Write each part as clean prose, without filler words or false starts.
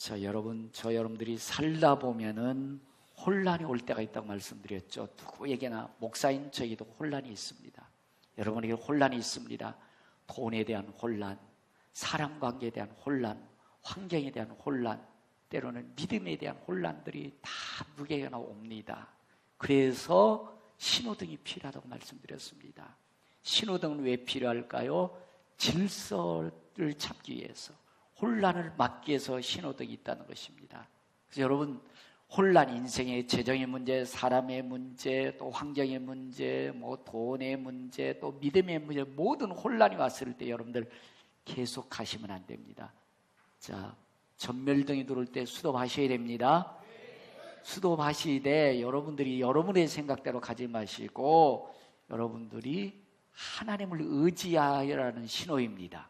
저 여러분들이 살다 보면은 혼란이 올 때가 있다고 말씀드렸죠. 누구에게나, 목사인 저에게도 혼란이 있습니다. 여러분에게 혼란이 있습니다. 돈에 대한 혼란, 사람 관계에 대한 혼란, 환경에 대한 혼란, 때로는 믿음에 대한 혼란들이 다 누구에게나 옵니다. 그래서 신호등이 필요하다고 말씀드렸습니다. 신호등은 왜 필요할까요? 질서를 찾기 위해서, 혼란을 막기 위해서 신호등이 있다는 것입니다. 그래서 여러분, 혼란, 인생의 재정의 문제, 사람의 문제, 또 환경의 문제, 돈의 문제, 또 믿음의 문제, 모든 혼란이 왔을 때 여러분들 계속 가시면 안 됩니다. 자, 전멸등이 들어올 때 스톱하셔야 됩니다. 스톱하시되 여러분들이 여러분의 생각대로 가지 마시고 여러분들이 하나님을 의지하라는 신호입니다.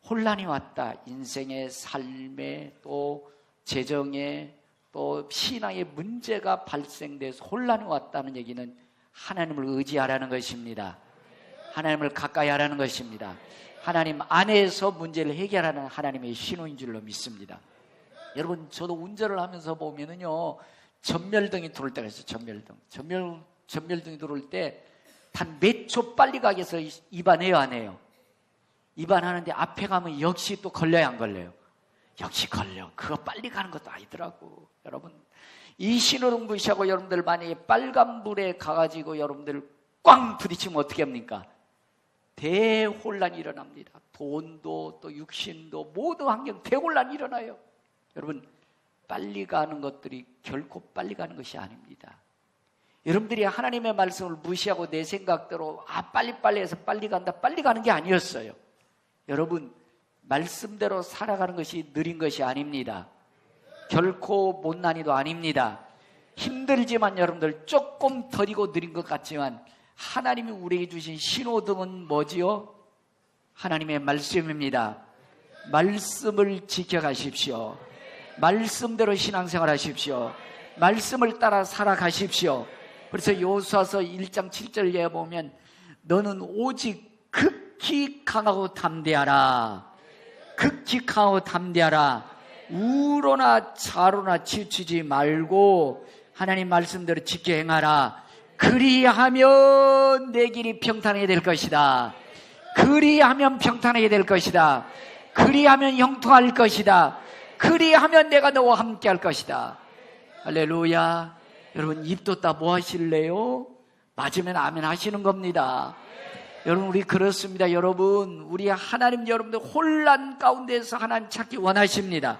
혼란이 왔다. 인생의 삶에, 또 재정에, 또 신앙의 문제가 발생돼서 혼란이 왔다는 얘기는 하나님을 의지하라는 것입니다. 하나님을 가까이 하라는 것입니다. 하나님 안에서 문제를 해결하는 하나님의 신호인 줄로 믿습니다. 여러분, 저도 운전을 하면서 보면은요, 전멸등이 들어올 때가 있어요. 전멸등이 들어올 때 단 몇 초 빨리 가기 위해서 위반해요, 안 해요? 위반하는데 앞에 가면 역시 또 걸려요, 안 걸려요? 역시 걸려. 그거 빨리 가는 것도 아니더라고. 여러분, 이 신호등 무시하고 여러분들 만약에 빨간불에 가가지고 여러분들 꽝 부딪히면 어떻게 합니까? 대혼란이 일어납니다. 돈도 또 육신도 모든 환경 대혼란이 일어나요. 여러분, 빨리 가는 것들이 결코 빨리 가는 것이 아닙니다. 여러분들이 하나님의 말씀을 무시하고 내 생각대로 빨리 해서 빨리 간다, 빨리 가는 게 아니었어요. 여러분, 말씀대로 살아가는 것이 느린 것이 아닙니다. 결코 못난이도 아닙니다. 힘들지만 여러분들 조금 더디고 느린 것 같지만 하나님이 우리에게 주신 신호등은 뭐지요? 하나님의 말씀입니다. 말씀을 지켜가십시오. 말씀대로 신앙생활 하십시오. 말씀을 따라 살아가십시오. 그래서 여호수아서 1장 7절에 보면 너는 오직 극히 강하고 담대하라. 극히 강하고 담대하라. 우로나 좌로나 치우치지 말고 하나님 말씀대로 지켜 행하라. 그리하면 내 길이 평탄하게 될 것이다. 그리하면 평탄하게 될 것이다. 그리하면 형통할 것이다. 그리하면 내가 너와 함께 할 것이다. 할렐루야. 여러분, 입 뒀다 뭐 하실래요? 맞으면 아멘 하시는 겁니다. 여러분, 우리 그렇습니다. 여러분, 우리 하나님, 여러분들 혼란 가운데서 하나님 찾기 원하십니다.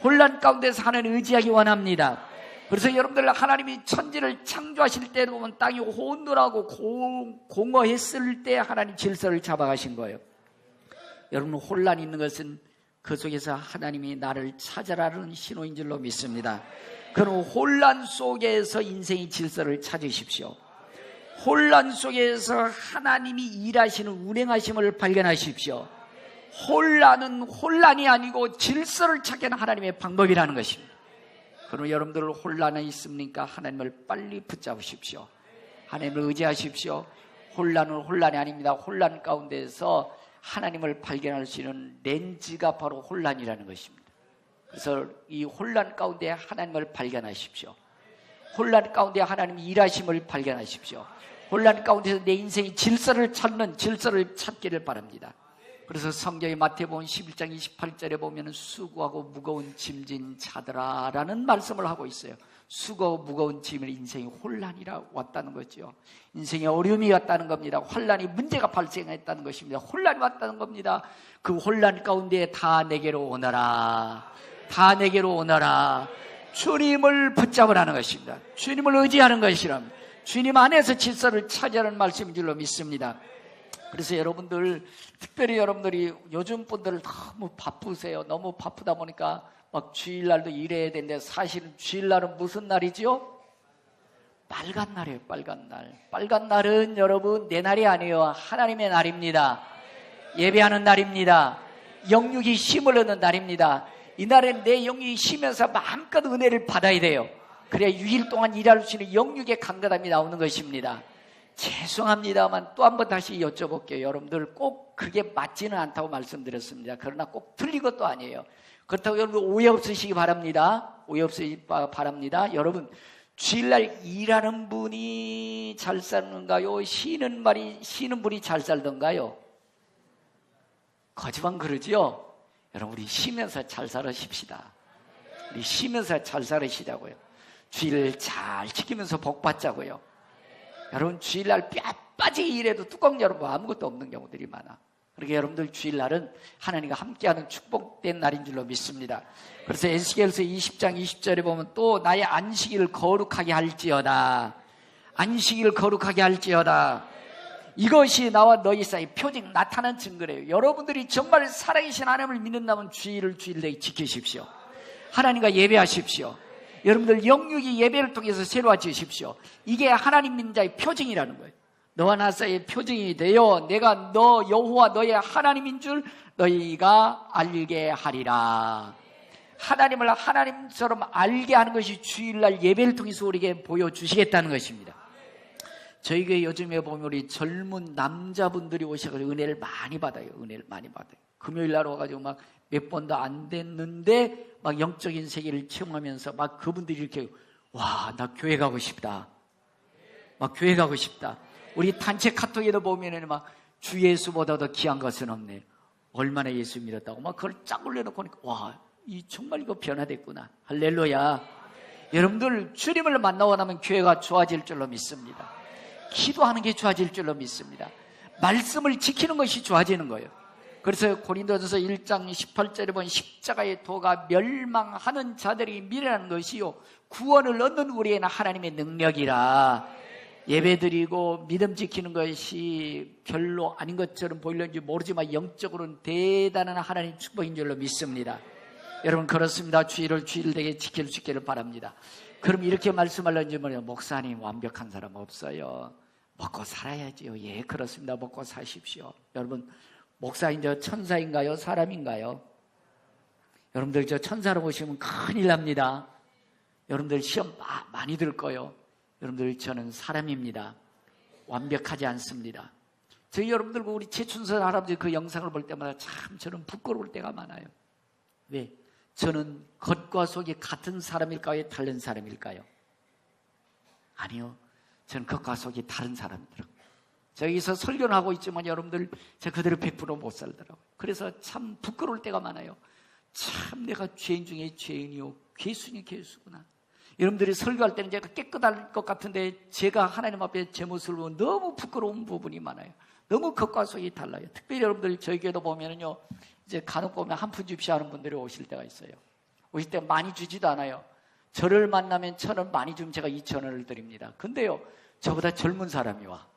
혼란 가운데서 하나님 의지하기 원합니다. 그래서 여러분들 하나님이 천지를 창조하실 때 보면 땅이 혼돈하고 공허했을 때 하나님 질서를 잡아가신 거예요. 여러분, 혼란이 있는 것은 그 속에서 하나님이 나를 찾아라는 신호인 줄로 믿습니다. 그럼 혼란 속에서 인생의 질서를 찾으십시오. 혼란 속에서 하나님이 일하시는 운행하심을 발견하십시오. 혼란은 혼란이 아니고 질서를 찾기는 하나님의 방법이라는 것입니다. 그럼 여러분들 혼란에 있습니까? 하나님을 빨리 붙잡으십시오. 하나님을 의지하십시오. 혼란은 혼란이 아닙니다. 혼란 가운데서 하나님을 발견할 수 있는 렌즈가 바로 혼란이라는 것입니다. 그래서 이 혼란 가운데 하나님을 발견하십시오. 혼란 가운데 하나님이 일하심을 발견하십시오. 혼란 가운데서 내 인생의 질서를 찾기를 바랍니다. 그래서 성경의 마태복음 11장 28절에 보면 수고하고 무거운 짐진 자들아 라는 말씀을 하고 있어요. 수고하고 무거운 짐을 인생의 혼란이라 왔다는 거죠. 인생의 어려움이 왔다는 겁니다. 혼란이 문제가 발생했다는 것입니다. 혼란이 왔다는 겁니다. 그 혼란 가운데 다 내게로 오너라. 다 내게로 오너라. 주님을 붙잡으라는 것입니다. 주님을 의지하는 것이랍니다. 주님 안에서 질서를 찾으라는 말씀인 줄로 믿습니다. 그래서 여러분들, 특별히 여러분들이 요즘 분들 너무 바쁘세요. 너무 바쁘다 보니까 막 주일날도 일해야 되는데 사실은 주일날은 무슨 날이지요? 빨간 날이에요. 빨간 날. 빨간 날은 여러분 내 날이 아니에요. 하나님의 날입니다. 예배하는 날입니다. 영육이 힘을 얻는 날입니다. 이날엔 내 영육이 쉬면서 마음껏 은혜를 받아야 돼요. 그래야 6일 동안 일할 수 있는 영육의 강건함이 나오는 것입니다. 죄송합니다만 또 한 번 다시 여쭤볼게요. 여러분들 꼭 그게 맞지는 않다고 말씀드렸습니다. 그러나 꼭 틀린 것도 아니에요. 그렇다고 여러분 오해 없으시기 바랍니다. 오해 없으시기 바랍니다. 여러분, 주일날 일하는 분이 잘 사는가요? 쉬는 분이 잘 살던가요? 거짓말 그러지요? 여러분, 우리 쉬면서 잘 살으십시다. 우리 쉬면서 잘 살으시자고요. 주일 잘 지키면서 복 받자고요. 여러분, 주일날 뼈 빠지게 일해도 뚜껑 열어보면 아무것도 없는 경우들이 많아. 그러니까 여러분들 주일날은 하나님과 함께하는 축복된 날인 줄로 믿습니다. 그래서 에스겔서 20장 20절에 보면 또 나의 안식일을 거룩하게 할지어다. 안식일을 거룩하게 할지어다. 이것이 나와 너희 사이 표징 나타난 증거래요. 여러분들이 정말 살아계신 하나님을 믿는다면 주일을 주일내에 지키십시오. 하나님과 예배하십시오. 여러분들 영육이 예배를 통해서 새로워지십시오. 이게 하나님 믿는 자의 표징이라는 거예요. 너와 나 사이의 표징이 되어 내가 너 여호와 너의 하나님인 줄 너희가 알게 하리라. 하나님을 하나님처럼 알게 하는 것이 주일날 예배를 통해서 우리에게 보여주시겠다는 것입니다. 저희 교회 요즘에 보면 우리 젊은 남자분들이 오셔가지고 은혜를 많이 받아요. 은혜를 많이 받아요. 금요일 날 와가지고 막 몇 번도 안 됐는데 막 영적인 세계를 체험하면서 막 그분들이 이렇게 와, 나 교회 가고 싶다. 막 교회 가고 싶다. 우리 단체 카톡에도 보면은 막 주 예수보다 더 귀한 것은 없네. 얼마나 예수 믿었다고 막 그걸 쫙 올려놓고 하니까 와, 이 정말 이거 변화됐구나. 할렐루야. 여러분들 주님을 만나고 나면 교회가 좋아질 줄로 믿습니다. 기도하는 게 좋아질 줄로 믿습니다. 말씀을 지키는 것이 좋아지는 거예요. 그래서 고린도전서 1장 18절에 보면 십자가의 도가 멸망하는 자들이 미련한 것이요 구원을 얻는 우리에는 하나님의 능력이라. 예배드리고 믿음 지키는 것이 별로 아닌 것처럼 보이는지 모르지만 영적으로는 대단한 하나님 축복인 줄로 믿습니다. 여러분 그렇습니다. 주일을 주일되게 지킬 수 있기를 바랍니다. 그럼 이렇게 말씀하려는지 뭐냐, 목사님 완벽한 사람 없어요. 먹고 살아야지요. 예, 그렇습니다. 먹고 사십시오. 여러분, 목사인 저 천사인가요? 사람인가요? 여러분들 저 천사로 보시면 큰일 납니다. 여러분들 시험 많이 들 거예요. 여러분들 저는 사람입니다. 완벽하지 않습니다. 저희 여러분들과 우리 최춘선 할아버지 그 영상을 볼 때마다 참 저는 부끄러울 때가 많아요. 왜? 저는 겉과 속이 같은 사람일까요? 다른 사람일까요? 아니요. 저는 겉과 속이 다른 사람이더라고요. 저기서 설교를 하고 있지만 여러분들 제가 그대로 100% 못 살더라고요. 그래서 참 부끄러울 때가 많아요. 참 내가 죄인 중에 죄인이요 괴수니 괴수구나. 여러분들이 설교할 때는 제가 깨끗할 것 같은데 제가 하나님 앞에 제 모습을 보면 너무 부끄러운 부분이 많아요. 너무 겉과 속이 달라요. 특별히 여러분들 저희 교회도 보면은요, 이제 간혹 보면 한 푼 줍시 하는 분들이 오실 때가 있어요. 오실 때 많이 주지도 않아요. 저를 만나면 1,000원 많이 주면 제가 2,000원을 드립니다. 근데요, 저보다 젊은 사람이 와.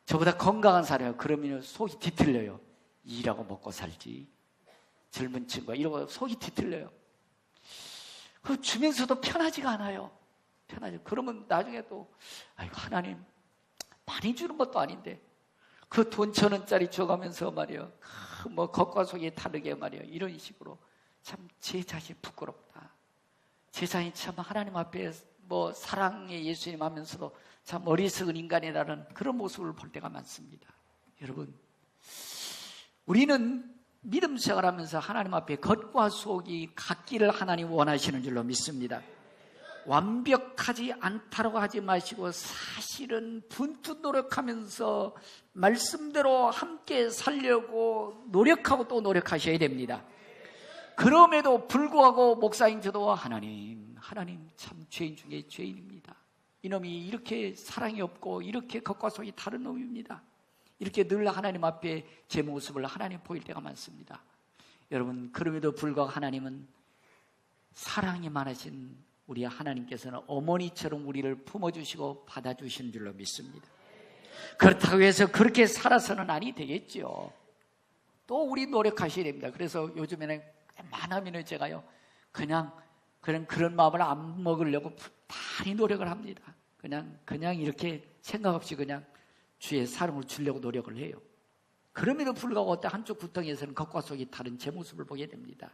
저보다 건강한 사람이 와. 그러면 속이 뒤틀려요. 일하고 먹고 살지. 젊은 친구가 이러고 속이 뒤틀려요. 그 주면서도 편하지가 않아요. 편하죠. 그러면 나중에 또, 아이고, 하나님, 많이 주는 것도 아닌데, 그 돈 1,000원짜리 줘가면서 말이요. 뭐, 겉과 속이 다르게 말이요. 이런 식으로. 참, 제 자신 부끄럽다. 제 자신이 참 하나님 앞에 뭐, 사랑의 예수님 하면서도 참 어리석은 인간이라는 그런 모습을 볼 때가 많습니다. 여러분, 우리는 믿음 생활하면서 하나님 앞에 겉과 속이 같기를 하나님 원하시는 줄로 믿습니다. 완벽하지 않다고 하지 마시고 사실은 분투 노력하면서 말씀대로 함께 살려고 노력하고 또 노력하셔야 됩니다. 그럼에도 불구하고 목사인 저도 하나님 참 죄인 중에 죄인입니다. 이놈이 이렇게 사랑이 없고 이렇게 겉과 속이 다른 놈입니다. 이렇게 늘 하나님 앞에 제 모습을 하나님 보일 때가 많습니다. 여러분, 그럼에도 불구하고 하나님은 사랑이 많으신 우리 하나님께서는 어머니처럼 우리를 품어주시고 받아주시는 줄로 믿습니다. 그렇다고 해서 그렇게 살아서는 아니 되겠죠. 또 우리 노력하셔야 됩니다. 그래서 요즘에는 웬만하면 제가요, 그냥 그런 마음을 안 먹으려고 많이 노력을 합니다. 그냥 이렇게 생각 없이 그냥 주의 사랑을 주려고 노력을 해요. 그럼에도 불구하고 어떤 한쪽 구덩이에서는 겉과 속이 다른 제 모습을 보게 됩니다.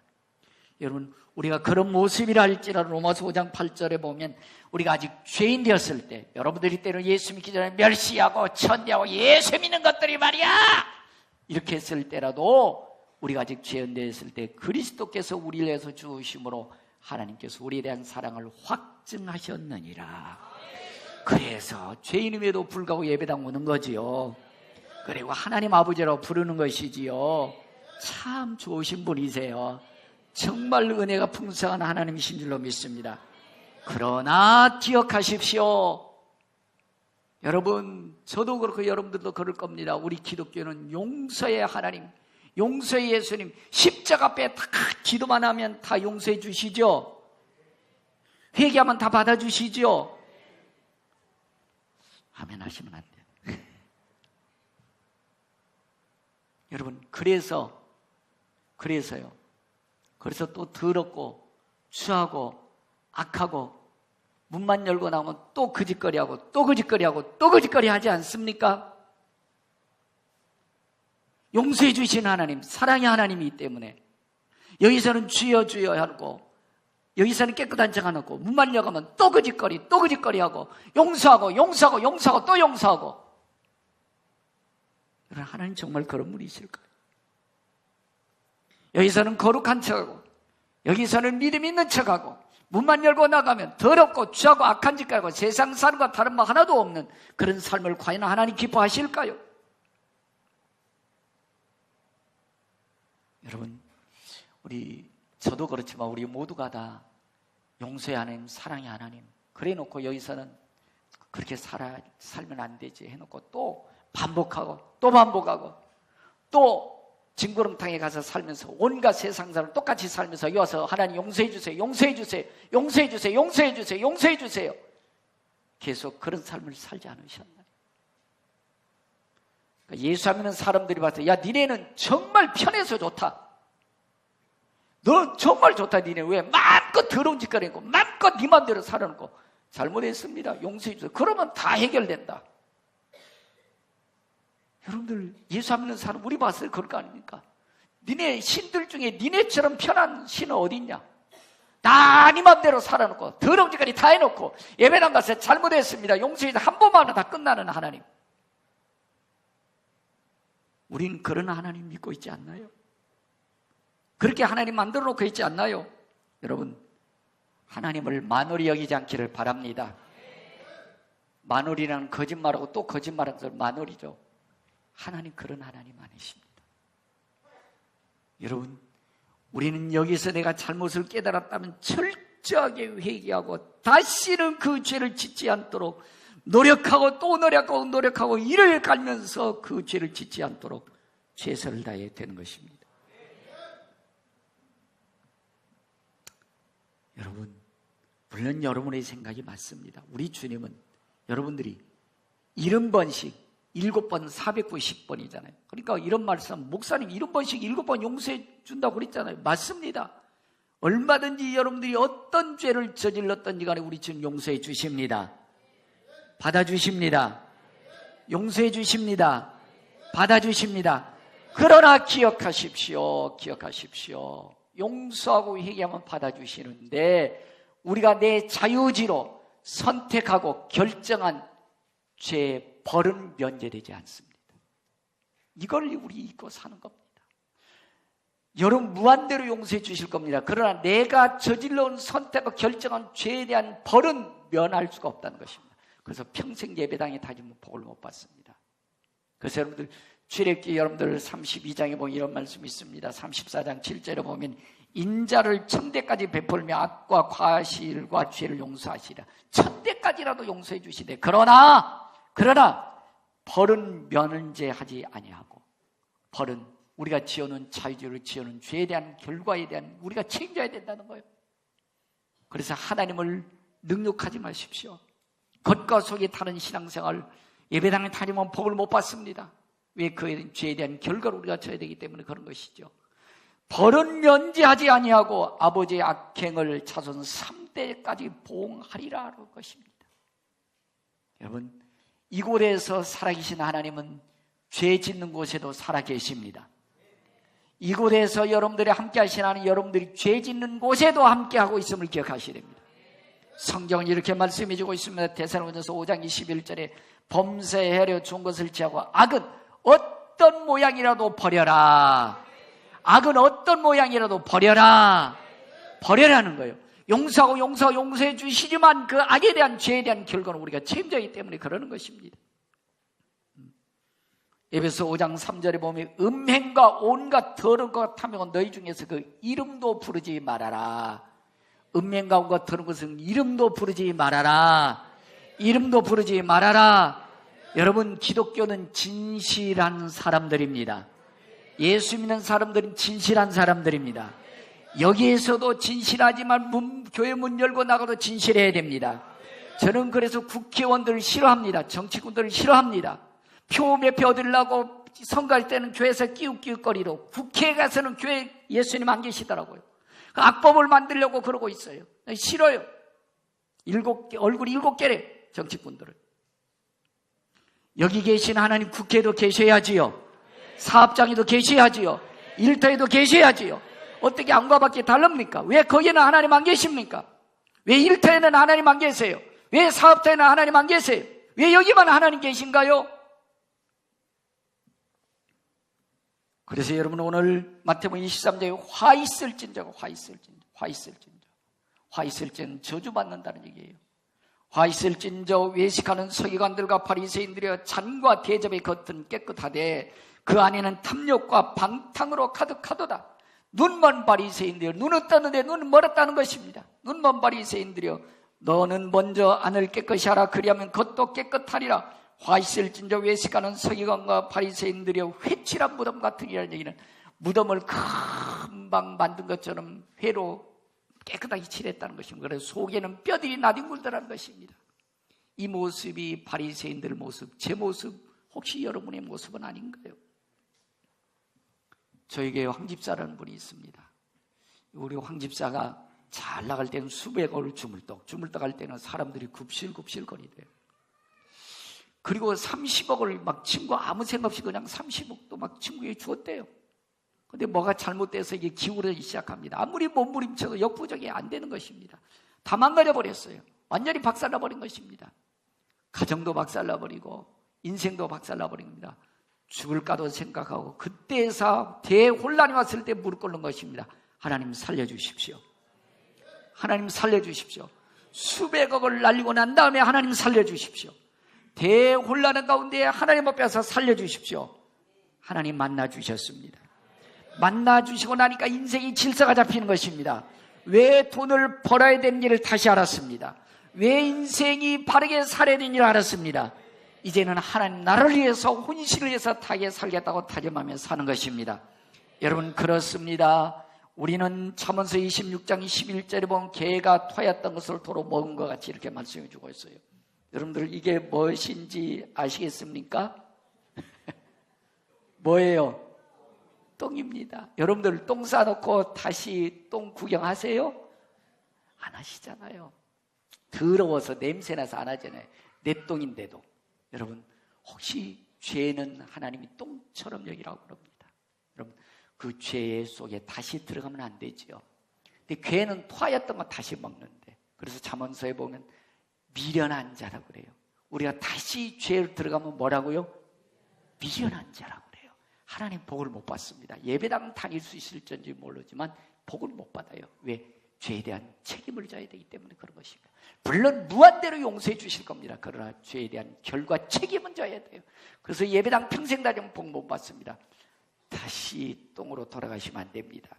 여러분, 우리가 그런 모습이라 할지라도 로마서 5장 8절에 보면 우리가 아직 죄인 되었을 때, 여러분들이 때로 예수 믿기 전에 멸시하고 천대하고 예수 믿는 것들이 말이야 이렇게 했을 때라도 우리가 아직 죄인 되었을 때 그리스도께서 우리를 위해서 죽으심으로 하나님께서 우리에 대한 사랑을 확증하셨느니라. 그래서 죄인임에도 불구하고 예배당 오는 거지요. 그리고 하나님 아버지라고 부르는 것이지요. 참 좋으신 분이세요. 정말 은혜가 풍성한 하나님이신 줄로 믿습니다. 그러나 기억하십시오. 여러분, 저도 그렇고 여러분들도 그럴 겁니다. 우리 기독교는 용서의 하나님, 용서의 예수님, 십자가 앞에 다 기도만 하면 다 용서해 주시죠. 회개하면 다 받아주시죠. 아멘 하시면 안 돼요. 여러분, 그래서요. 그래서 또 더럽고 추하고 악하고 문만 열고 나오면 또 거짓거리하고 또 거짓거리하고 또 거짓거리 하지 않습니까? 용서해 주신 하나님, 사랑의 하나님이기 때문에 여기서는 주여 주여 하고 여기서는 깨끗한 척 안 하고 문만 열고면 또 거짓거리하고 용서하고 또 용서하고. 여러분, 하나님 정말 그런 분이실까요? 여기서는 거룩한 척하고 여기서는 믿음 있는 척하고 문만 열고 나가면 더럽고 취하고 악한 짓 하고 세상 사람과 다른 바 하나도 없는 그런 삶을 과연 하나님 기뻐하실까요? 여러분, 저도 그렇지만 우리 모두가 다 용서의 하나님, 사랑의 하나님 그래 놓고 여기서는 그렇게 살면 안 되지 해놓고 또 반복하고 또 징구렁탕에 가서 살면서 온갖 세상 사람 똑같이 살면서 여기 와서 하나님 용서해 주세요. 계속 그런 삶을 살지 않으셨나요? 그러니까 예수 믿는 사람들이 봐서 야, 니네는 정말 편해서 좋다. 너 정말 좋다. 니네 왜 마음껏 더러운 짓거리 했고 마음껏 네 맘대로 살아놓고 잘못했습니다. 용서해 주세요. 그러면 다 해결된다. 여러분들, 예수 믿는 사람 우리 봤을 그럴 거 아닙니까? 니네 신들 중에 니네처럼 편한 신은 어디 있냐? 다 네 맘대로 살아놓고 더러운 짓거리 다 해놓고 예배당 가서 잘못했습니다. 용서해 주세요. 한 번만 하면 다 끝나는 하나님. 우리는 그런 하나님 믿고 있지 않나요? 그렇게 하나님 만들어 놓고 있지 않나요? 여러분, 하나님을 만홀히 여기지 않기를 바랍니다. 만홀이라는 거짓말하고 또 거짓말하는 걸 만홀이죠. 하나님 그런 하나님 아니십니다. 여러분, 우리는 여기서 내가 잘못을 깨달았다면 철저하게 회개하고 다시는 그 죄를 짓지 않도록 노력하고 또 노력하고 이를 갈면서 그 죄를 짓지 않도록 최선을 다해야 되는 것입니다. 여러분, 물론 여러분의 생각이 맞습니다. 우리 주님은 여러분들이 70번씩 7번 490번이잖아요. 그러니까 이런 말씀, 목사님 70번씩 7번 용서해 준다고 그랬잖아요. 맞습니다. 얼마든지 여러분들이 어떤 죄를 저질렀던지 간에 우리 주님 용서해 주십니다. 받아주십니다. 용서해 주십니다. 받아주십니다. 그러나 기억하십시오. 용서하고 회개하면 받아주시는데 우리가 내 자유지로 선택하고 결정한 죄의 벌은 면제되지 않습니다. 이걸 우리 잊고 사는 겁니다. 여러분 무한대로 용서해 주실 겁니다. 그러나 내가 저질러온 선택과 결정한 죄에 대한 벌은 면할 수가 없다는 것입니다. 그래서 평생 예배당에 다니면 복을 못 받습니다. 그래서 여러분들 출애굽기 여러분들 32장에 보면 이런 말씀이 있습니다. 34장 7절에 보면 인자를 천대까지 베풀며 악과 과실과 죄를 용서하시라. 천대까지라도 용서해 주시되 그러나 벌은 면제하지 아니하고 벌은 우리가 지어놓은 자유주의로 지어놓은 죄에 대한 결과에 대한 우리가 책임져야 된다는 거예요. 그래서 하나님을 능욕하지 마십시오. 겉과 속이 다른 신앙생활 예배당에 다니면 복을 못 받습니다. 왜? 그 죄에 대한 결과를 우리가 져야 되기 때문에 그런 것이죠. 벌은 면제하지 아니하고 아버지의 악행을 자손 3대까지 보응하리라 는 것입니다. 여러분, 이곳에서 살아계신 하나님은 죄 짓는 곳에도 살아계십니다. 이곳에서 여러분들이 함께 하시는 하나님, 여러분들이 죄 짓는 곳에도 함께 하고 있음을 기억하셔야 됩니다. 성경은 이렇게 말씀해 주고 있습니다. 데살로니가서 5장 21절에 범죄하려 좋은 것을 취하고 악은 어떤 모양이라도 버려라. 악은 어떤 모양이라도 버려라. 버려라는 거예요. 용서해 주시지만 그 악에 대한 죄에 대한 결과는 우리가 책임져야 하기 때문에 그러는 것입니다. 에베소 5장 3절에 보면 음행과 온갖 더러운 것 탐욕은 너희 중에서 그 이름도 부르지 말아라. 음행과 온갖 더러운 것은 이름도 부르지 말아라. 이름도 부르지 말아라. 여러분, 기독교는 진실한 사람들입니다. 예수 믿는 사람들은 진실한 사람들입니다. 여기에서도 진실하지만 교회 문 열고 나가도 진실해야 됩니다. 저는 그래서 국회의원들을 싫어합니다. 정치꾼들을 싫어합니다. 표 몇 표 얻으려고 선거할 때는 교회에서 끼웃끼웃거리로, 국회에 가서는 교회 예수님 안 계시더라고요. 그 악법을 만들려고 그러고 있어요. 싫어요. 얼굴이 7개래, 정치꾼들은. 여기 계신 하나님 국회에도 계셔야지요. 사업장에도 계셔야지요. 일터에도 계셔야지요. 어떻게 안과 밖에 다릅니까? 왜 거기에는 하나님 안 계십니까? 왜 일터에는 하나님 안 계세요? 왜 사업장에는 하나님 안 계세요? 왜 여기만 하나님 계신가요? 그래서 여러분, 오늘 마태복음 23장에 화 있을진저가 화 있을진 저주받는다는 얘기예요. 화 있을진저 외식하는 서기관들과 바리새인들이여 잔과 대접의 겉은 깨끗하되 그 안에는 탐욕과 방탕으로 가득하도다. 눈먼 바리새인들이여, 눈은 떴는데 눈은 멀었다는 것입니다. 눈먼 바리새인들이여, 너는 먼저 안을 깨끗이 하라. 그리하면 겉도 깨끗하리라. 화 있을진저 외식하는 서기관과 바리새인들이여, 회칠한 무덤 같으니라는 얘기는 무덤을 금방 만든 것처럼 회로 깨끗하게 칠했다는 것입니다. 그래서 속에는 뼈들이 나뒹굴더라는 것입니다. 이 모습이 바리새인들 모습, 제 모습, 혹시 여러분의 모습은 아닌가요? 저에게 황 집사라는 분이 있습니다. 우리 황 집사가 잘 나갈 때는 수백억을 주물떡 할 때는 사람들이 굽실굽실거리대요. 그리고 30억을 막 친구 아무 생각 없이 그냥 30억도 막 친구에게 주었대요. 근데 뭐가 잘못돼서 이게 기울어지기 시작합니다. 아무리 몸부림쳐도 역부족이 안 되는 것입니다. 다 망가져버렸어요. 완전히 박살나버린 것입니다. 가정도 박살나버리고 인생도 박살나버린 겁니다. 죽을까도 생각하고 그때에서 대혼란이 왔을 때 무릎 꿇는 것입니다. 하나님 살려주십시오. 하나님 살려주십시오. 수백억을 날리고 난 다음에 하나님 살려주십시오. 대혼란 가운데 하나님 앞에서 살려주십시오. 하나님 만나주셨습니다. 만나주시고 나니까 인생이 질서가 잡히는 것입니다. 왜 돈을 벌어야 되는지를 다시 알았습니다. 왜 인생이 바르게 살아야 되는지를 알았습니다. 이제는 하나님 나라를 위해서 혼신을 위해서 타게 살겠다고 다짐하며 사는 것입니다. 여러분, 그렇습니다. 우리는 잠언서 26장 11절에 보면 개가 토하였던 것을 도로 먹은 것 같이 이렇게 말씀해 주고 있어요. 여러분들 이게 무엇인지 아시겠습니까? 뭐예요? 똥입니다. 여러분들 똥 싸놓고 다시 똥 구경하세요? 안 하시잖아요. 더러워서 냄새나서 안 하잖아요. 내 똥인데도. 여러분, 혹시 죄는 하나님이 똥처럼 여기라고 그럽니다. 여러분, 그 죄 속에 다시 들어가면 안 되지요. 근데 괴는 토하였던 거 다시 먹는데, 그래서 잠언서에 보면 미련한 자라고 그래요. 우리가 다시 죄를 들어가면 뭐라고요? 미련한 자라고 그래요. 하나님 복을 못 받습니다. 예배당 다닐 수 있을지 모르지만 복을 못 받아요. 왜? 죄에 대한 책임을 져야 되기 때문에 그런 것입니다. 물론 무한대로 용서해 주실 겁니다. 그러나 죄에 대한 결과 책임은 져야 돼요. 그래서 예배당 평생 다니면 복 못 받습니다. 다시 똥으로 돌아가시면 안 됩니다.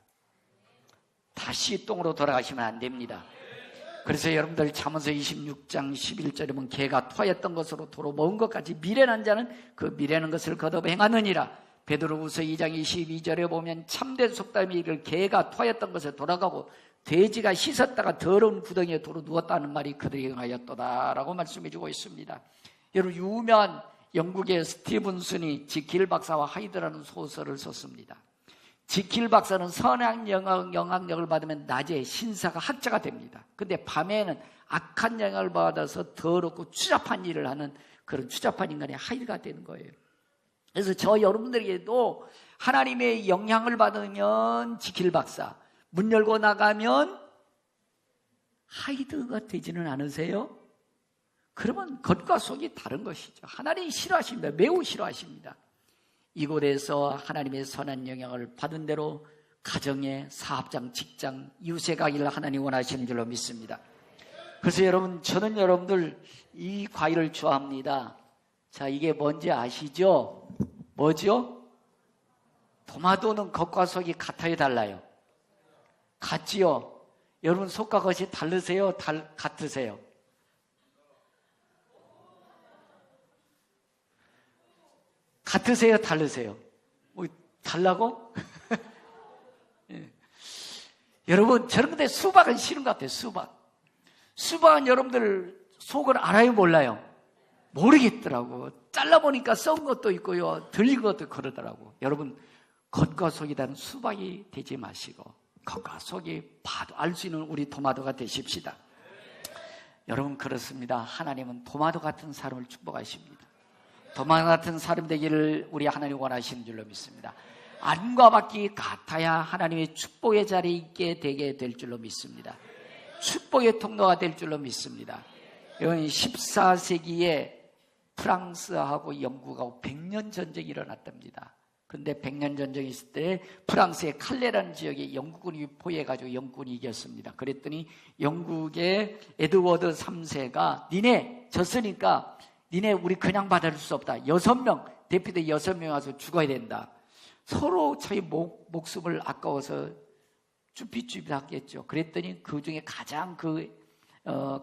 다시 똥으로 돌아가시면 안 됩니다. 그래서 여러분들 잠언서 26장 11절에 보면 개가 토하였던 것으로 도로 먹은 것까지 미련한 자는 그 미련한 것을 거듭 행하느니라. 베드로후서 2장 22절에 보면 참된 속담이 이를 개가 토하였던 것에 돌아가고 돼지가 씻었다가 더러운 구덩이에 도로 누웠다는 말이 그들이 응하였도다 라고 말씀해 주고 있습니다. 여러분, 유명한 영국의 스티븐슨이 지킬 박사와 하이드라는 소설을 썼습니다. 지킬 박사는 선한 영향력을 받으면 낮에 신사가 학자가 됩니다. 근데 밤에는 악한 영향을 받아서 더럽고 추잡한 일을 하는 그런 추잡한 인간이 하이드가 되는 거예요. 그래서 저 여러분들에게도 하나님의 영향을 받으면 지킬 박사, 문 열고 나가면 하이드가 되지는 않으세요? 그러면 겉과 속이 다른 것이죠. 하나님이 싫어하십니다. 매우 싫어하십니다. 이곳에서 하나님의 선한 영향을 받은 대로 가정의 사업장, 직장, 이웃에 가기를 하나님 원하시는 줄로 믿습니다. 그래서 여러분, 저는 여러분들 이 과일을 좋아합니다. 자, 이게 뭔지 아시죠? 뭐죠? 토마토는 겉과 속이 같아요, 달라요? 같지요? 여러분, 속과 겉이 다르세요? 같으세요? 같으세요? 다르세요? 뭐 달라고? 예. 여러분, 저는 근데 수박은 싫은 것 같아요. 수박은 여러분들 속을 알아요, 몰라요? 모르겠더라고. 잘라보니까 썩은 것도 있고요, 들린 것도 그러더라고. 여러분, 겉과 속이 다른 수박이 되지 마시고 겉과 속이 봐도 알 수 있는 우리 토마토가 되십시다. 여러분, 그렇습니다. 하나님은 토마토 같은 사람을 축복하십니다. 토마토 같은 사람 되기를 우리 하나님 원하시는 줄로 믿습니다. 안과 밖이 같아야 하나님의 축복의 자리에 있게 되게 될 줄로 믿습니다. 축복의 통로가 될 줄로 믿습니다. 이건 14세기에 프랑스하고 영국하고 100년 전쟁이 일어났답니다. 그런데 100년 전쟁이 있을 때 프랑스의 칼레라는 지역에 영국군이 포위해가지고 영국군이 이겼습니다. 그랬더니 영국의 에드워드 3세가 니네 졌으니까 니네 우리 그냥 받아줄 수 없다. 6명, 대피대 6명 와서 죽어야 된다. 서로 자기 목숨을 아까워서 쭈삣쭈삣했겠죠. 그랬더니 그 중에 가장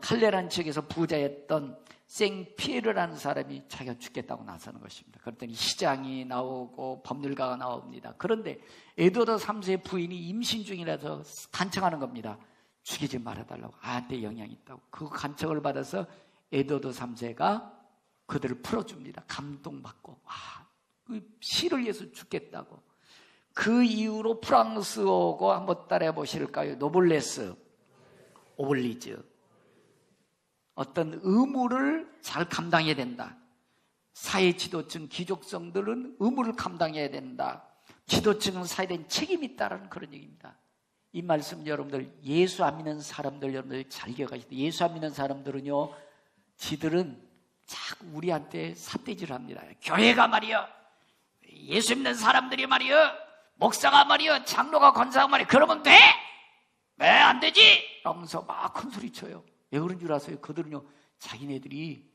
칼레라는 지역에서 부자였던 생피에르라는 사람이 자기가 죽겠다고 나서는 것입니다. 그랬더니 시장이 나오고 법률가가 나옵니다. 그런데 에드워드 3세의 부인이 임신 중이라서 간청하는 겁니다. 죽이지 말아달라고. 아한테 영향이 있다고. 그 간청을 받아서 에드워드 3세가 그들을 풀어줍니다. 감동받고. 와, 그 시를 위해서 죽겠다고. 그 이후로 프랑스어고 한번 따라해 보실까요? 노블레스, 오블리즈. 어떤 의무를 잘 감당해야 된다. 사회 지도층, 귀족성들은 의무를 감당해야 된다. 지도층은 사회에 대한 책임이 있다는 그런 얘기입니다. 이 말씀 여러분들, 예수 안 믿는 사람들 여러분들 잘 기억하시죠? 예수 안 믿는 사람들은요, 지들은 자꾸 우리한테 삿대질을 합니다. 교회가 말이야, 예수 믿는 사람들이 말이야, 목사가 말이야, 장로가 권사가 말이야, 그러면 돼? 왜 안 되지? 이러면서 막 큰 소리 쳐요. 왜 그런 줄 아세요? 그들은요, 자기네들이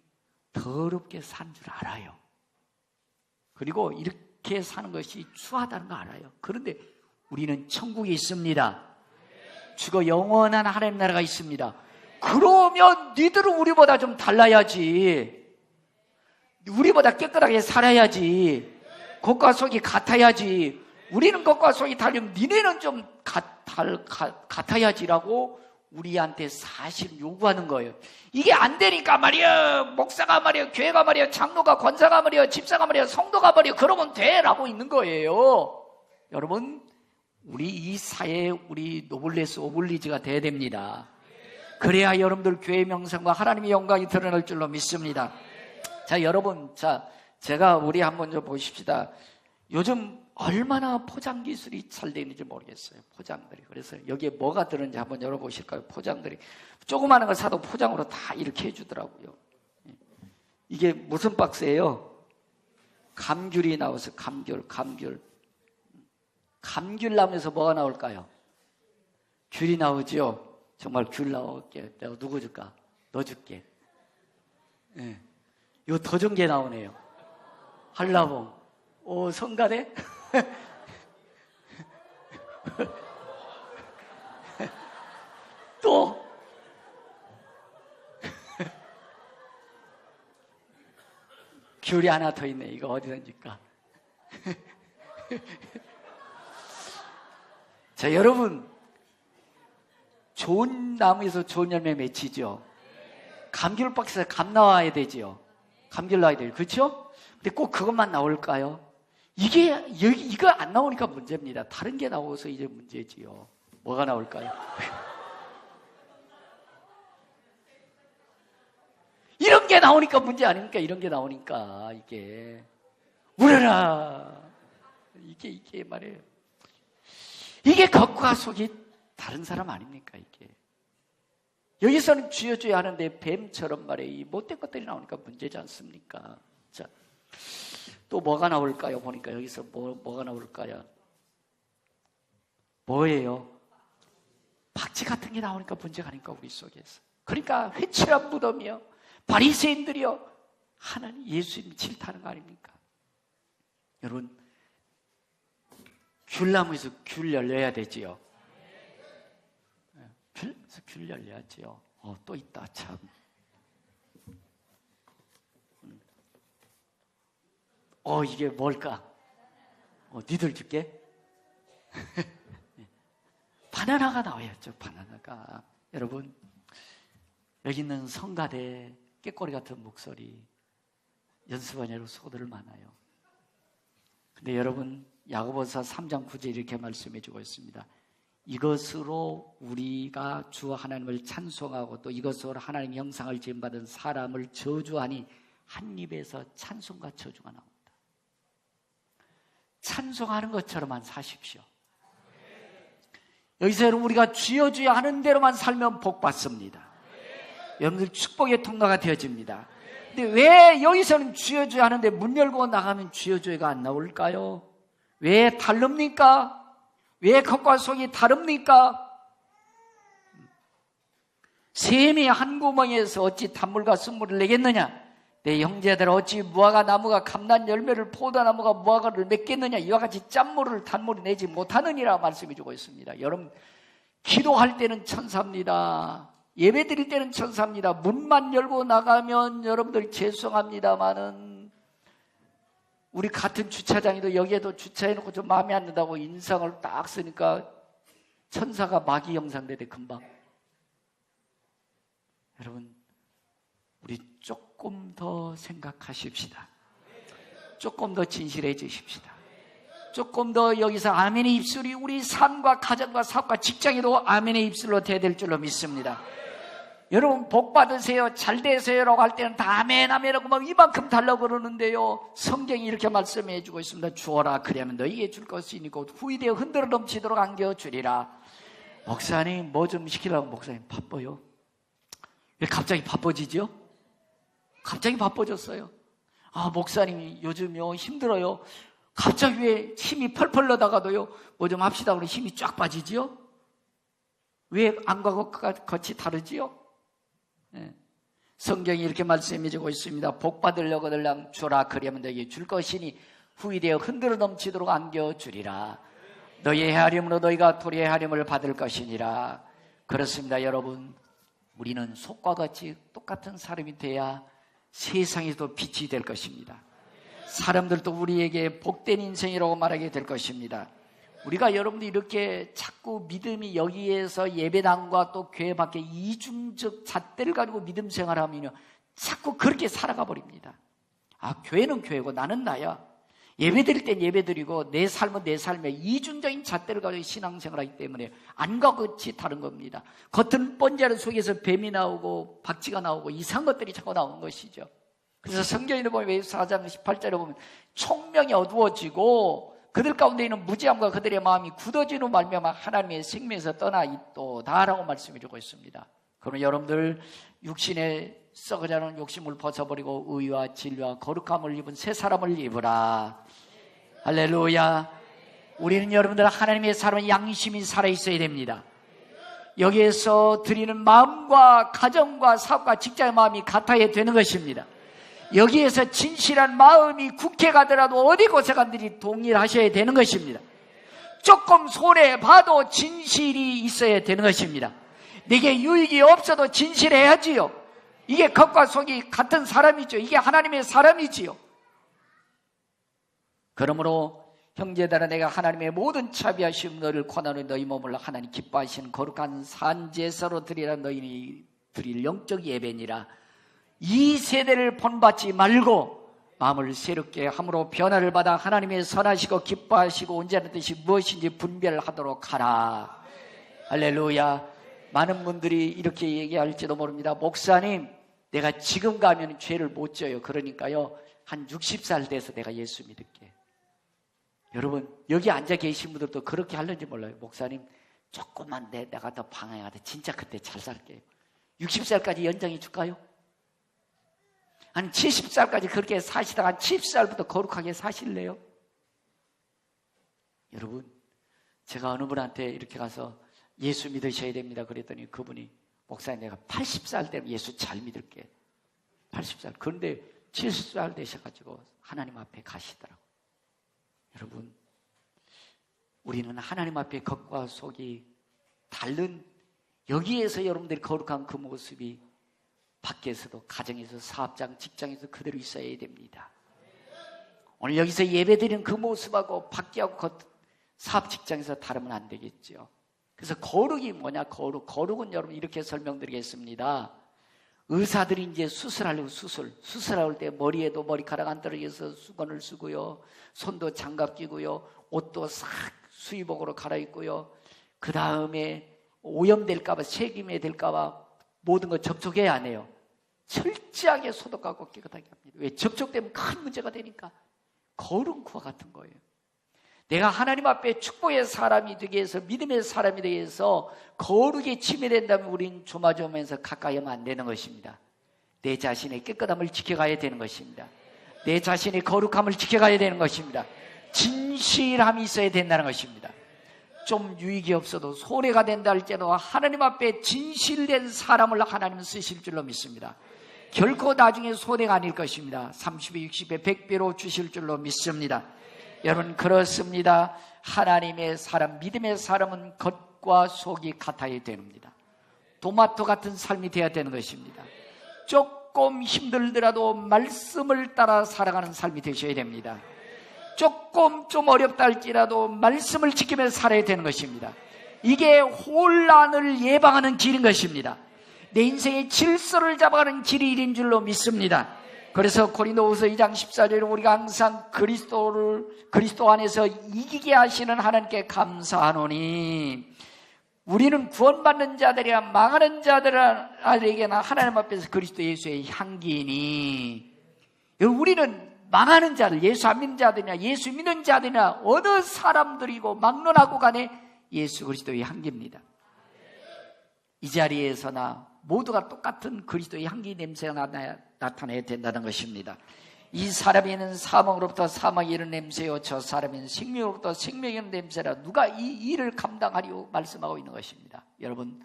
더럽게 산 줄 알아요. 그리고 이렇게 사는 것이 추하다는 거 알아요. 그런데 우리는 천국에 있습니다. 죽어 영원한 하나님 나라가 있습니다. 그러면 니들은 우리보다 좀 달라야지. 우리보다 깨끗하게 살아야지. 겉과 속이 같아야지. 우리는 겉과 속이 다르면 니네는 좀 같아야지라고 우리한테 사실 요구하는 거예요. 이게 안 되니까 말이야, 목사가 말이야, 교회가 말이야, 장로가, 권사가 말이야, 집사가 말이야, 성도가 말이야, 그러면 돼 라고 있는 거예요. 여러분, 우리 이 사회에 우리 노블레스 오블리즈가 돼야 됩니다. 그래야 여러분들 교회 명성과 하나님의 영광이 드러날 줄로 믿습니다. 자, 여러분, 제가 우리 한번 좀 보십시다. 요즘 얼마나 포장 기술이 잘 되어 있는지 모르겠어요. 포장들이. 그래서 여기에 뭐가 들었는지 한번 열어보실까요? 포장들이. 조그마한 걸 사도 포장으로 다 이렇게 해주더라고요. 이게 무슨 박스예요? 감귤이 나와서 감귤. 감귤 나무에서 뭐가 나올까요? 귤이 나오죠? 정말 귤 나올게. 내가 누구 줄까? 너 줄게. 네. 이거 더 좋은 게 나오네요. 한라봉. 오, 성가대? 또 귤이 하나 더 있네. 이거 어디 던질까? 자, 여러분, 좋은 나무에서 좋은 열매 맺히죠. 감귤 박스에서 감 나와야 되죠. 감귤 나와야 돼요. 그렇죠? 근데 꼭 그것만 나올까요? 이거 안 나오니까 문제입니다. 다른 게 나와서 이제 문제지요. 뭐가 나올까요? 이런 게 나오니까 문제 아닙니까? 이런 게 나오니까 이게 우려라. 이게 말이에요. 이게 겉과 속이 다른 사람 아닙니까, 이게? 여기서는 주여 하는데 뱀처럼 말이에요. 이 못된 것들이 나오니까 문제지 않습니까? 자, 또 뭐가 나올까요? 보니까 여기서 뭐가 나올까요? 뭐예요? 박쥐 같은 게 나오니까 문제가 아닐까, 우리 속에서. 그러니까 회칠한 무덤이요, 바리새인들이요, 하나님 예수님 질타하는 거 아닙니까? 여러분, 귤나무에서 귤 열려야 되지요. 귤 열려야지요. 또 있다, 참. 이게 뭘까? 니들 줄게. 바나나가 나와야죠, 바나나가. 여러분, 여기 있는 성가대 꾀꼬리 같은 목소리 연습하냐고 수고들 많아요. 근데 여러분, 야고보서 3장 9절 이렇게 말씀해 주고 있습니다. 이것으로 우리가 주 하나님을 찬송하고 또 이것으로 하나님의 형상을 지음받은 사람을 저주하니 한 입에서 찬송과 저주가 나옵니다. 찬송하는 것처럼만 사십시오. 여기서 여러분, 우리가 주여 주여 하는 대로만 살면 복 받습니다. 여러분들 축복의 통로가 되어집니다. 근데 왜 여기서는 주여 주여 하는데 문 열고 나가면 주여 주여가 안 나올까요? 왜 다릅니까? 왜 겉과 속이 다릅니까? 샘이 한 구멍에서 어찌 단물과 순물을 내겠느냐? 내 형제들 어찌 무화과 나무가 감난 열매를 포도나무가 무화과를 맺겠느냐? 이와 같이 짠물을 단물이 내지 못하느니라 말씀해 주고 있습니다. 여러분, 기도할 때는 천사입니다. 예배 드릴 때는 천사입니다. 문만 열고 나가면 여러분들 죄송합니다마는 우리 같은 주차장에도 여기에도 주차해놓고 좀 마음에 안 든다고 인상을 딱 쓰니까 천사가 마귀 형상되대 금방. 여러분, 우리 조금 더 생각하십시다. 조금 더 진실해지십시다. 조금 더 여기서 아멘의 입술이 우리 삶과 가정과 사업과 직장에도 아멘의 입술로 대될 줄로 믿습니다. 여러분, 복 받으세요, 잘 되세요라고 할 때는 다 아멘 아멘하고 막 이만큼 달라고 그러는데요, 성경이 이렇게 말씀해 주고 있습니다. 주어라 그러면 너희에게 줄 것이니 곧 후이되어 흔들어 넘치도록 안겨주리라. 목사님 뭐 좀 시키라고. 목사님 바빠요. 왜 갑자기 바빠지죠? 갑자기 바빠졌어요. 목사님이 요즘요 힘들어요. 갑자기 왜 힘이 펄펄 나다가도요 뭐 좀 합시다 그러면 힘이 쫙 빠지지요? 왜 안과 겉이 다르지요? 네. 성경이 이렇게 말씀해 주고 있습니다. 복 받으려거들 주라 그러면 너희에게 줄 것이니 후이되어 흔들어 넘치도록 안겨주리라. 너희의 헤아림으로 너희가 도리의 헤아림을 받을 것이니라. 그렇습니다. 여러분, 우리는 속과 같이 똑같은 사람이 돼야 세상에도 빛이 될 것입니다. 사람들도 우리에게 복된 인생이라고 말하게 될 것입니다. 우리가 여러분들 이렇게 자꾸 믿음이 여기에서 예배당과 또 교회 밖에 이중적 잣대를 가지고 믿음 생활하면요 자꾸 그렇게 살아가 버립니다. 교회는 교회고 나는 나야. 예배 드릴 땐 예배 드리고 내 삶은 내 삶에 이중적인 잣대를 가지고 신앙생활하기 때문에 안과 끝이 다른 겁니다. 겉은 번제하는 속에서 뱀이 나오고 박쥐가 나오고 이상한 것들이 자꾸 나오는 것이죠. 그래서 성경에 보면 4장 18절에 보면 총명이 어두워지고 그들 가운데 있는 무지함과 그들의 마음이 굳어지는 말미암아 하나님의 생명에서 떠나 있도다라고 말씀해 주고 있습니다. 그러면 여러분들 육신에 썩어가는 욕심을 벗어버리고 의와 진리와 거룩함을 입은 새 사람을 입으라. 할렐루야. 우리는 여러분들 하나님의 사람은 양심이 살아있어야 됩니다. 여기에서 드리는 마음과 가정과 사업과 직장의 마음이 같아야 되는 것입니다. 여기에서 진실한 마음이 국회 가더라도 어디 곳에 간들이 동일하셔야 되는 것입니다. 조금 손해봐도 진실이 있어야 되는 것입니다. 내게 유익이 없어도 진실해야지요. 이게 겉과 속이 같은 사람이죠. 이게 하나님의 사람이지요. 그러므로 형제들아, 내가 하나님의 모든 자비하심 너를 권하는 너희 몸을 하나님 기뻐하시는 거룩한 산제사로 드리라. 너희는 드릴 영적 예배니라. 이 세대를 본받지 말고 마음을 새롭게 함으로 변화를 받아 하나님의 선하시고 기뻐하시고 온전한 뜻이 무엇인지 분별하도록 하라. 할렐루야. 많은 분들이 이렇게 얘기할지도 모릅니다. 목사님, 내가 지금 가면 죄를 못 져요. 그러니까요 한 60살 돼서 내가 예수 믿을게. 여러분, 여기 앉아 계신 분들도 그렇게 하는지 몰라요. 목사님, 조금만 내가 더 방해하다 진짜 그때 잘 살게요. 60살까지 연장해 줄까요? 아니 70살까지 그렇게 사시다가 70살부터 거룩하게 사실래요? 여러분, 제가 어느 분한테 이렇게 가서 예수 믿으셔야 됩니다 그랬더니 그분이 목사님 내가 80살 되면 예수 잘 믿을게. 80살. 그런데 70살 되셔가지고 하나님 앞에 가시더라고요. 여러분, 우리는 하나님 앞에 겉과 속이 다른, 여기에서 여러분들이 거룩한 그 모습이 밖에서도, 가정에서, 사업장, 직장에서 그대로 있어야 됩니다. 오늘 여기서 예배드리는 그 모습하고 밖에하고 사업 직장에서 다르면 안 되겠죠. 그래서 거룩이 뭐냐? 거룩은 여러분 이렇게 설명드리겠습니다. 의사들이 이제 수술하려고 수술할 때 머리에도 머리카락 안 떨어져서 수건을 쓰고요, 손도 장갑 끼고요, 옷도 싹 수의복으로 갈아입고요, 그 다음에 오염될까봐, 세균이 될까봐 모든 거 접촉해야 안 해요. 철저하게 소독하고 깨끗하게 합니다. 왜? 접촉되면 큰 문제가 되니까. 거룩은 그와 같은 거예요. 내가 하나님 앞에 축복의 사람이 되기 위해서, 믿음의 사람이 되기 위해서 거룩에 침해된다면 우린 조마조마해서 가까이 하면 안 되는 것입니다. 내 자신의 깨끗함을 지켜가야 되는 것입니다. 내 자신의 거룩함을 지켜가야 되는 것입니다. 진실함이 있어야 된다는 것입니다. 좀 유익이 없어도 손해가 된다 할지라도 하나님 앞에 진실된 사람을 하나님은 쓰실 줄로 믿습니다. 결코 나중에 손해가 아닐 것입니다. 30배, 60배, 100배로 주실 줄로 믿습니다. 여러분, 그렇습니다. 하나님의 사람, 믿음의 사람은 겉과 속이 같아야 됩니다. 토마토 같은 삶이 되어야 되는 것입니다. 조금 힘들더라도 말씀을 따라 살아가는 삶이 되셔야 됩니다. 조금 좀 어렵다 할지라도 말씀을 지키며 살아야 되는 것입니다. 이게 혼란을 예방하는 길인 것입니다. 내 인생의 질서를 잡아가는 길이 일인 줄로 믿습니다. 그래서 고린도후서 2장 14절에 우리가 항상 그리스도 안에서 이기게 하시는 하나님께 감사하노니 우리는 구원받는 자들이나 망하는 자들에게나 하나님 앞에서 그리스도 예수의 향기이니, 우리는 망하는 자들, 예수 안 믿는 자들이나 예수 믿는 자들이나 어느 사람들이고 막론하고 간에 예수 그리스도의 향기입니다. 이 자리에서나 모두가 똑같은 그리스도의 향기 냄새가 나타나야 된다는 것입니다. 이 사람에는 사망으로부터 사망이 이르는 냄새요, 저 사람에는 생명으로부터 생명이 이르는 냄새라. 누가 이 일을 감당하리요 말씀하고 있는 것입니다. 여러분,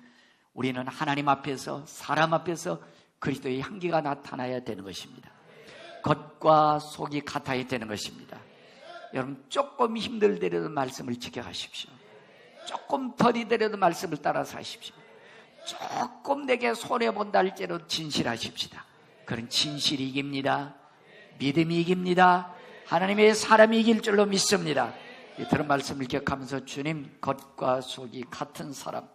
우리는 하나님 앞에서, 사람 앞에서 그리스도의 향기가 나타나야 되는 것입니다. 겉과 속이 같아야 되는 것입니다. 여러분, 조금 힘들더라도 말씀을 지켜가십시오. 조금 더디더라도 말씀을 따라 사십시오. 조금 내게 손해본다 할지라도 진실하십시다. 그런 진실이 이깁니다. 믿음이 이깁니다. 하나님의 사람이 이길 줄로 믿습니다. 들은 말씀을 기억하면서 주님, 겉과 속이 같은 사람,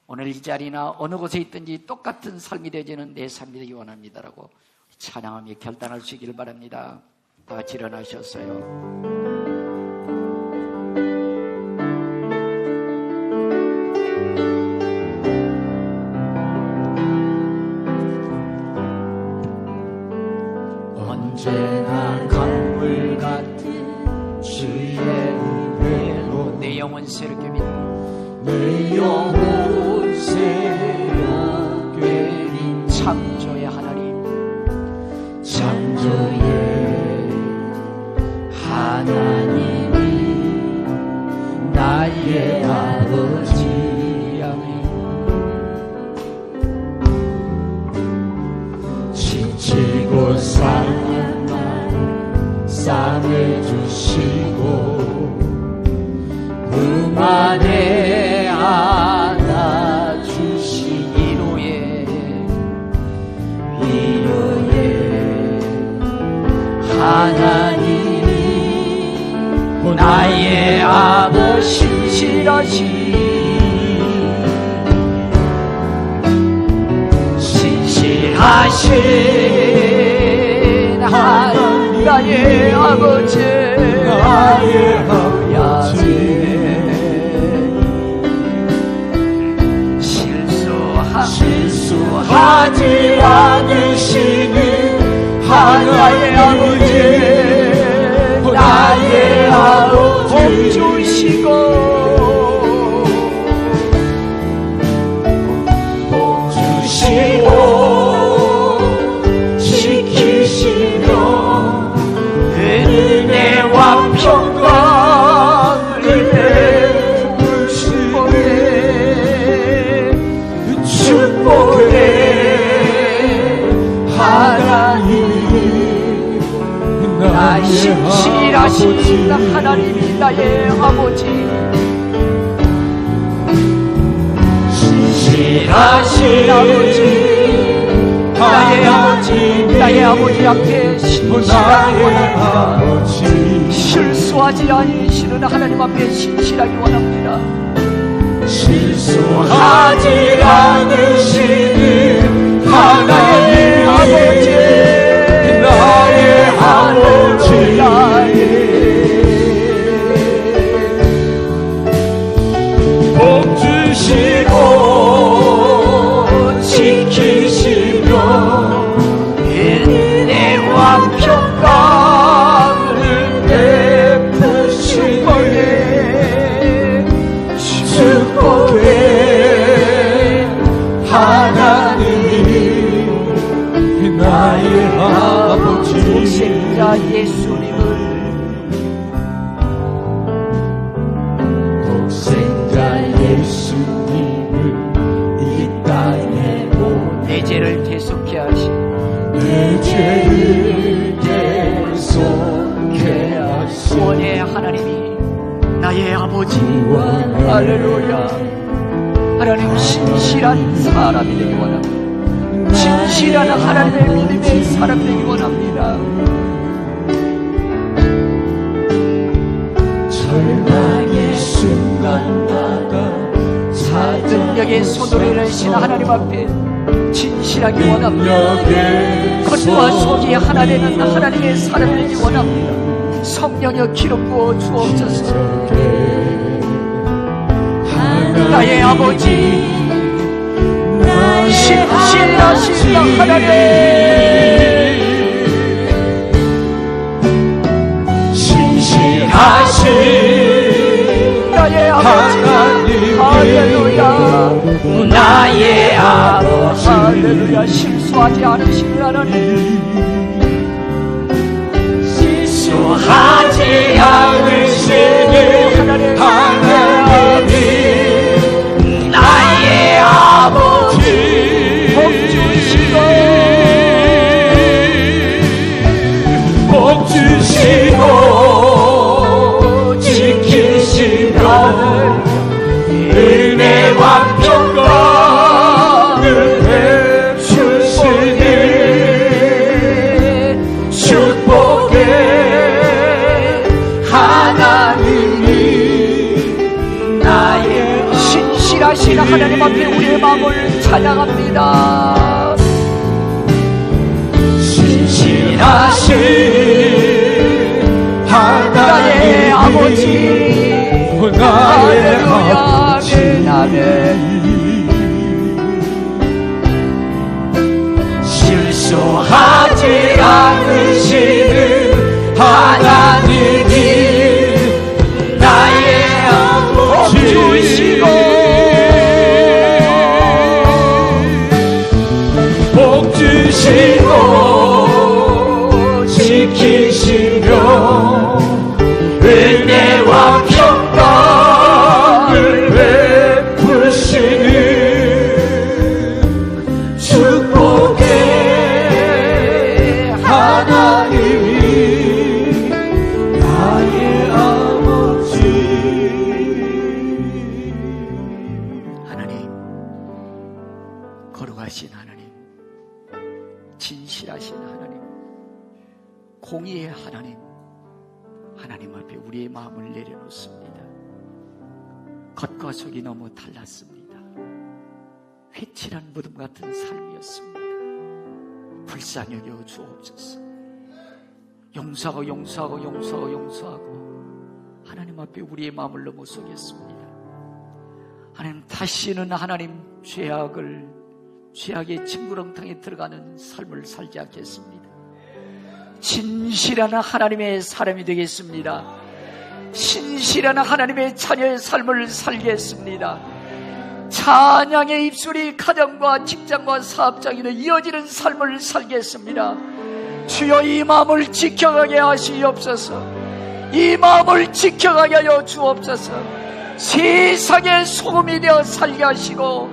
오늘 이 자리나 어느 곳에 있든지 똑같은 삶이 되지는 내 삶이 되기 원합니다라고 찬양하며 결단할 수 있기를 바랍니다. 다 같이 일어나셨어요. 언제나 강물 같은 주의 은혜로 내 영혼 새롭게 믿는, 내 영혼 새롭게 믿는 창조의 하나님, 창조의 하나님이 나의 아버지, 지치고 상한 쌈을 주시고 그 안에 안아주신 이로의 하나님이 나의 아버지, 신실하신 하나님, 나의 아버지, 나의 아버지, 실수하지 않으시는 하나님의 아버지, 나의 아버지, 신실하신 하나님이 나의 아버지, 신실하신 아버지, 나의 아버지, 나의 아버지 앞에 신실하기 원합니다. 실수하지 않으시는 하나님 앞에 신실하기 원합니다. 실수하지 않으시는 나의 아버지, 나의 아버지, 복 주시고 지키시며 은혜와 평강을 베푸시네. 축복의 하나님이 나의 아버지, 독생자 예수님을, 독생자 예수님을 이 땅에 보내 내 죄를 대속케 하신 내 죄를 대속케 하시고 구원의 하나님이 나의 아버지, 할렐루야. 하나님 신실한 사람이 되기 원합니다. 진실한 하나님의 믿음의 사람이 되기 원합니다. 절망의 순간마다 능력의 손으로 일하신 하나님 앞에 진실하기 원합니다. 겉과 속이 하나 되는 하나님의 사람이 되기 원합니다. 성령여 기름 부어 주옵소서. 나의 아버지, 신실하신 하나님, 신실하신 나의 아버지, 할렐루야. 나의 아버지, 할렐루야. 실수하지 않으시는 하나님, 실수하지 않으시는 하나님이 나의 아버지, 복 주시고 복 주시고 지키시며 은혜와 평강을 베푸시니 축복의 하나님이 나의 신실하신 하나님 앞에 우리의 마음을 찬양합니다. 신실하신 나의 아버지, 나의 할렐루야. 아버지, 아멘. 실수하지 않으시는 하나님이 나의 아버지, 복 주시고 지키시며 은혜와 평강을 베푸시는 축복의 하나님이 나의 아버지. 하나님, 거룩하신 하나님, 진실하신 하나님, 공의의 하나님, 하나님 앞에 우리의 마음을 내려놓습니다. 겉과 속이 너무 달랐습니다. 회칠한 무덤 같은 삶이었습니다. 불쌍히 여겨 주옵소서. 용서하고 용서하고 용서하고 용서하고 하나님 앞에 우리의 마음을 너무 쏘겠습니다. 하나님, 다시는 하나님 죄악의 징그렁탕에 들어가는 삶을 살지 않겠습니다. 진실한 하나님의 사람이 되겠습니다. 신실한 하나님의 자녀의 삶을 살겠습니다. 찬양의 입술이 가정과 직장과 사업장에는 이어지는 삶을 살겠습니다. 주여, 이 마음을 지켜가게 하시옵소서. 이 마음을 지켜가게 하여 주옵소서. 세상의 소금이 되어 살게 하시고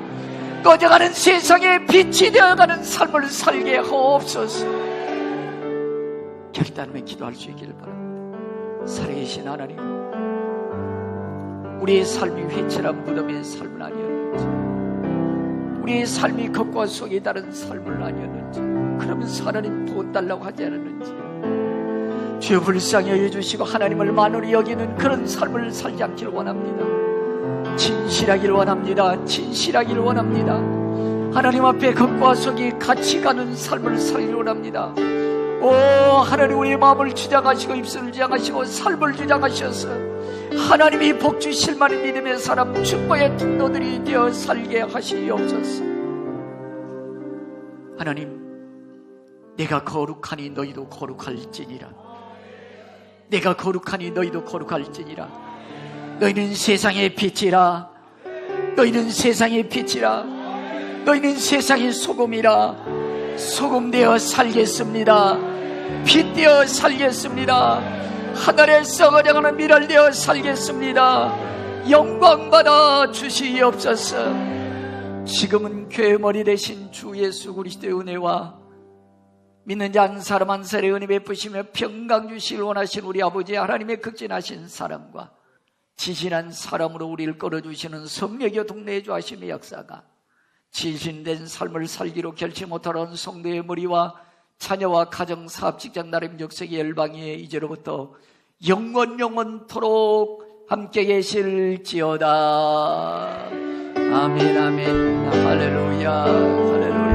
꺼져가는 세상의 빛이 되어가는 삶을 살게 하옵소서. 결단하며 기도할 수 있기를 바랍니다. 살아계신 하나님, 우리의 삶이 회칠한 무덤의 삶은 아니었는지, 우리의 삶이 겉과 속이 다른 삶은 아니었는지, 그러면서 하나님 도와달라고 하지 않았는지, 주여 불쌍히 여겨주시고 하나님을 만으로 여기는 그런 삶을 살지 않기를 원합니다. 진실하기를 원합니다. 진실하기를 원합니다. 하나님 앞에 겉과 속이 같이 가는 삶을 살기를 원합니다. 오 하나님, 우리의 마음을 주장하시고 입술을 주장하시고 삶을 주장하셔서 하나님이 복주실 만한 믿음의 사람, 축복의 통로들이 되어 살게 하시옵소서. 하나님, 내가 거룩하니 너희도 거룩할지니라. 내가 거룩하니 너희도 거룩할지니라. 너희는 세상의 빛이라. 너희는 세상의 빛이라. 너희는 세상의 소금이라. 소금 되어 살겠습니다. 빛 되어 살겠습니다. 하늘에 썩어져가는 미랄 되어 살겠습니다. 영광 받아 주시옵소서. 지금은 교회 머리 대신 주 예수 그리스도의 은혜와 믿는 자 한 사람 한 사람의 은혜 베푸시며 평강 주시길 원하시는 우리 아버지 하나님의 극진하신 사랑과 지신한 사람으로 우리를 끌어주시는 성령의 동네에 주하심의 역사가 진신된 삶을 살기로 결심 못하는 성도의 머리와 자녀와 가정, 사업, 직장, 나름, 역사의 열방에 이제로부터 영원토록 함께 계실지어다. 아멘, 아멘. 할렐루야, 할렐루야.